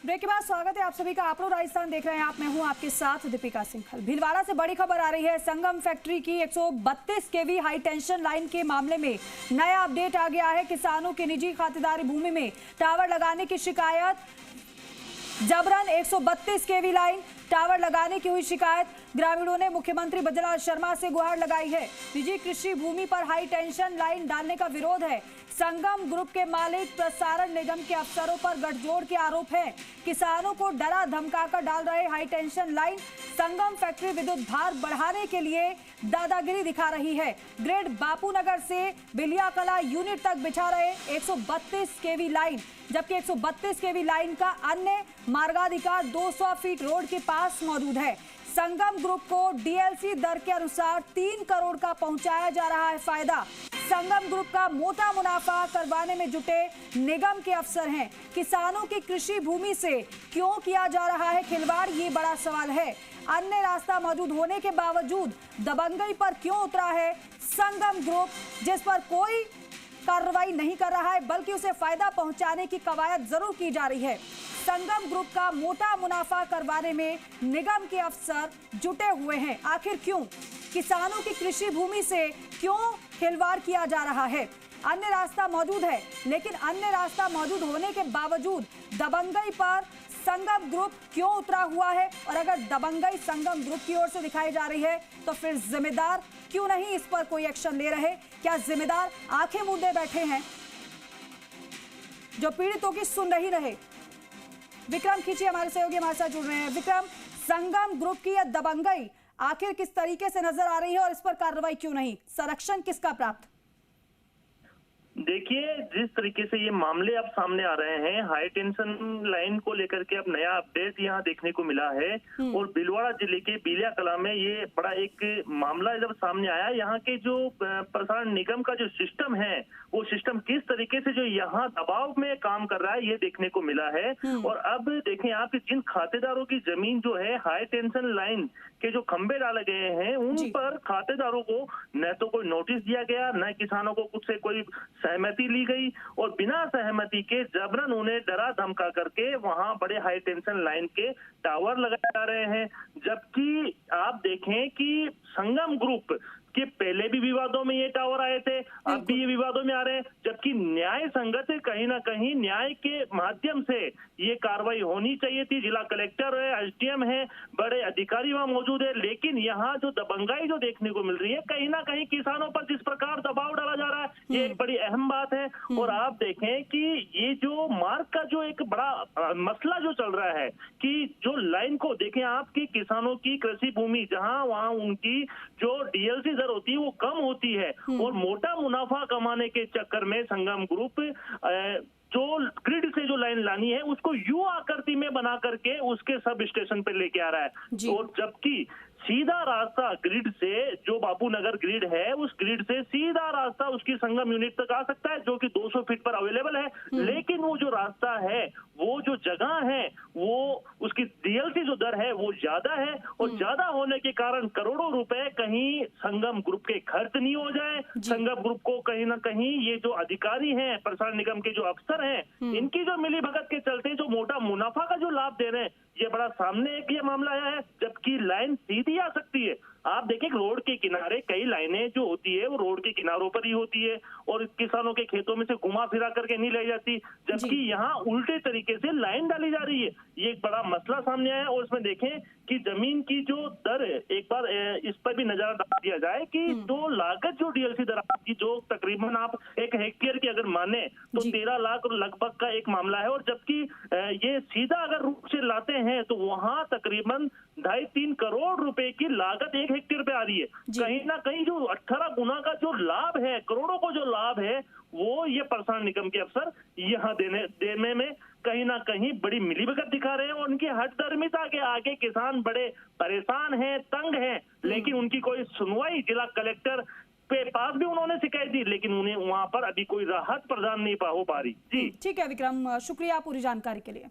Break के बाद स्वागत है आप सभी का। आप लोग राजस्थान देख रहे हैं। मैं हूं आपके साथ दीपिका सिंघल। भीलवाड़ा से बड़ी खबर आ रही है। संगम फैक्ट्री की 132 केवी हाई टेंशन लाइन के मामले में नया अपडेट आ गया है। किसानों की निजी खातेदारी भूमि में टावर लगाने की शिकायत। जबरन 132 केवी लाइन टावर लगाने की हुई शिकायत। ग्रामीणों ने मुख्यमंत्री बजरंग शर्मा से गुहार लगाई है। निजी कृषि भूमि पर हाई टेंशन लाइन डालने का विरोध है। संगम ग्रुप के मालिक प्रसारण निगम के अफसरों पर गठजोड़ के आरोप हैं। किसानों को डरा धमकाकर डाल रहे हाई टेंशन लाइन। संगम फैक्ट्री विद्युत भार बढ़ाने के लिए दादागिरी दिखा रही है। ग्रिड बापूनगर से बिलियाकला यूनिट तक बिछा रहे 132 केवी लाइन, जबकि 132 केवी लाइन का अन्य मार्गाधिकार 200 फीट रोड के पास मौजूद है। संगम ग्रुप को डीएलसी दर के अनुसार 3 करोड़ का पहुंचाया जा रहा है फायदा। संगम ग्रुप का मोटा मुनाफा करवाने में जुटे निगम के अफसर हैं। किसानों की कृषि भूमि से क्यों किया जा रहा है खिलवाड़, ये बड़ा सवाल है। अन्य रास्ता मौजूद होने के बावजूद दबंगई पर क्यों उतरा है संगम ग्रुप, जिस पर कोई कार्रवाई नहीं कर रहा है बल्कि उसे फायदा पहुंचाने की कवायद जरूर की जा रही है। संगम ग्रुप का मोटा मुनाफा करवाने में निगम के अफसर जुटे हुए हैं। आखिर क्यों? किसानों की कृषि भूमि से क्यों खिलवाड़ किया जा रहा है? अन्य रास्ता मौजूद है, लेकिन अन्य रास्ता मौजूद होने के बावजूद दबंगई पर संगम ग्रुप क्यों उतरा हुआ है? और अगर दबंगई संगम ग्रुप की ओर से दिखाई जा रही है तो फिर जिम्मेदार क्यों नहीं इस पर कोई एक्शन ले रहे? क्या जिम्मेदार आंखें मूंदे बैठे हैं जो पीड़ितों की सुन नहीं रहे? विक्रम खींची हमारे सहयोगी हमारे साथ जुड़ रहे हैं। विक्रम, संगम ग्रुप की यह दबंगई आखिर किस तरीके से नजर आ रही है और इस पर कार्रवाई क्यों नहीं? संरक्षण किसका प्राप्त? देखिए, जिस तरीके से ये मामले अब सामने आ रहे हैं, हाई टेंशन लाइन को लेकर के अब नया अपडेट यहाँ देखने को मिला है। और भीलवाड़ा जिले के बिलियाकला में ये बड़ा एक मामला जब सामने आया, यहाँ के जो प्रसारण निगम का जो सिस्टम है वो सिस्टम किस तरीके से जो यहाँ दबाव में काम कर रहा है ये देखने को मिला है। और अब देखें आप, जिन खातेदारों की जमीन जो है हाई टेंशन लाइन के जो खंभे डाले गए हैं उन पर खातेदारों को न तो कोई नोटिस दिया गया, न किसानों को कुछ से कोई सहमति ली गई, और बिना सहमति के जबरन उन्हें डरा धमका करके वहां बड़े हाई टेंशन लाइन के टावर लगाए जा रहे हैं। जबकि आप देखें कि संगम ग्रुप के पहले भी विवादों में ये टावर आए थे, अब भी ये विवादों में आ रहे हैं। जबकि न्याय संगत है, कहीं ना कहीं न्याय के माध्यम से ये कार्रवाई होनी चाहिए थी। जिला कलेक्टर है, एसडीएम है, बड़े अधिकारी वहां मौजूद है, लेकिन यहाँ जो दबंगाई जो देखने को मिल रही है, कहीं ना कहीं किसानों पर जिस प्रकार दबाव डाला जा रहा है, ये एक बड़ी अहम बात है। और आप देखें कि ये जो मार्ग का जो एक बड़ा मसला जो चल रहा है कि जो लाइन को देखें आपकी किसानों की कृषि भूमि जहां वहां उनकी जो डीएलसी होती है वो कम होती है, और मोटा मुनाफा कमाने के चक्कर में संगम ग्रुप जो ग्रिड से जो लाइन लानी है उसको यू आकृति में बना करके उसके सब स्टेशन पे लेके आ रहा है। और जबकि सीधा रास्ता ग्रिड से, जो बापूनगर ग्रिड है उस ग्रिड से सीधा रास्ता उसकी संगम यूनिट तक आ सकता है, जो कि 200 फीट पर अवेलेबल है। लेकिन वो जो रास्ता है, वो जो जगह है, वो उसकी डीएलसी जो दर है वो ज्यादा है, और ज्यादा होने के कारण करोड़ों रुपए कहीं संगम ग्रुप के खर्च नहीं हो जाए। संगम ग्रुप को कहीं ना कहीं ये जो अधिकारी हैं, प्रसारण निगम के जो अफसर हैं, इनकी जो मिली भगत के चलते जो मोटा मुनाफा का जो लाभ दे रहे हैं, ये बड़ा सामने एक ये मामला आया है। जबकि लाइन सीधी आ सकती है। आप देखें रोड के किनारे कई लाइनें जो होती है वो रोड के किनारों पर ही होती है, और किसानों के खेतों में से घुमा फिरा करके नहीं लाई जाती। जबकि यहाँ उल्टे तरीके से लाइन डाली जा रही है। ये एक बड़ा मसला सामने आया। और इसमें देखें कि जमीन की जो दर है, एक बार इस पर भी नजर डाल दिया जाए कि जो लागत जो डीएलसी दर की जो तकरीबन आप 1 हेक्टेयर की अगर माने तो 13 लाख लगभग का एक मामला है। और जबकि ये सीधा अगर रूप से लाते हैं तो वहां तकरीबन 2.5-3 करोड़ रुपए की लागत 1 हेक्टेयर पे आ रही है। कहीं ना कहीं जो 18 गुना का जो लाभ है, करोड़ों को जो लाभ है, वो ये प्रसारण निगम के अफसर यहाँ देने में कहीं ना कहीं बड़ी मिलीभगत दिखा रहे हैं। और उनकी हठधर्मिता के आगे किसान बड़े परेशान हैं, तंग हैं, लेकिन उनकी कोई सुनवाई, जिला कलेक्टर के पास भी उन्होंने शिकायत दी, लेकिन उन्हें वहां पर अभी कोई राहत प्रदान नहीं हो पा रही। जी ठीक है विक्रम, शुक्रिया पूरी जानकारी के लिए।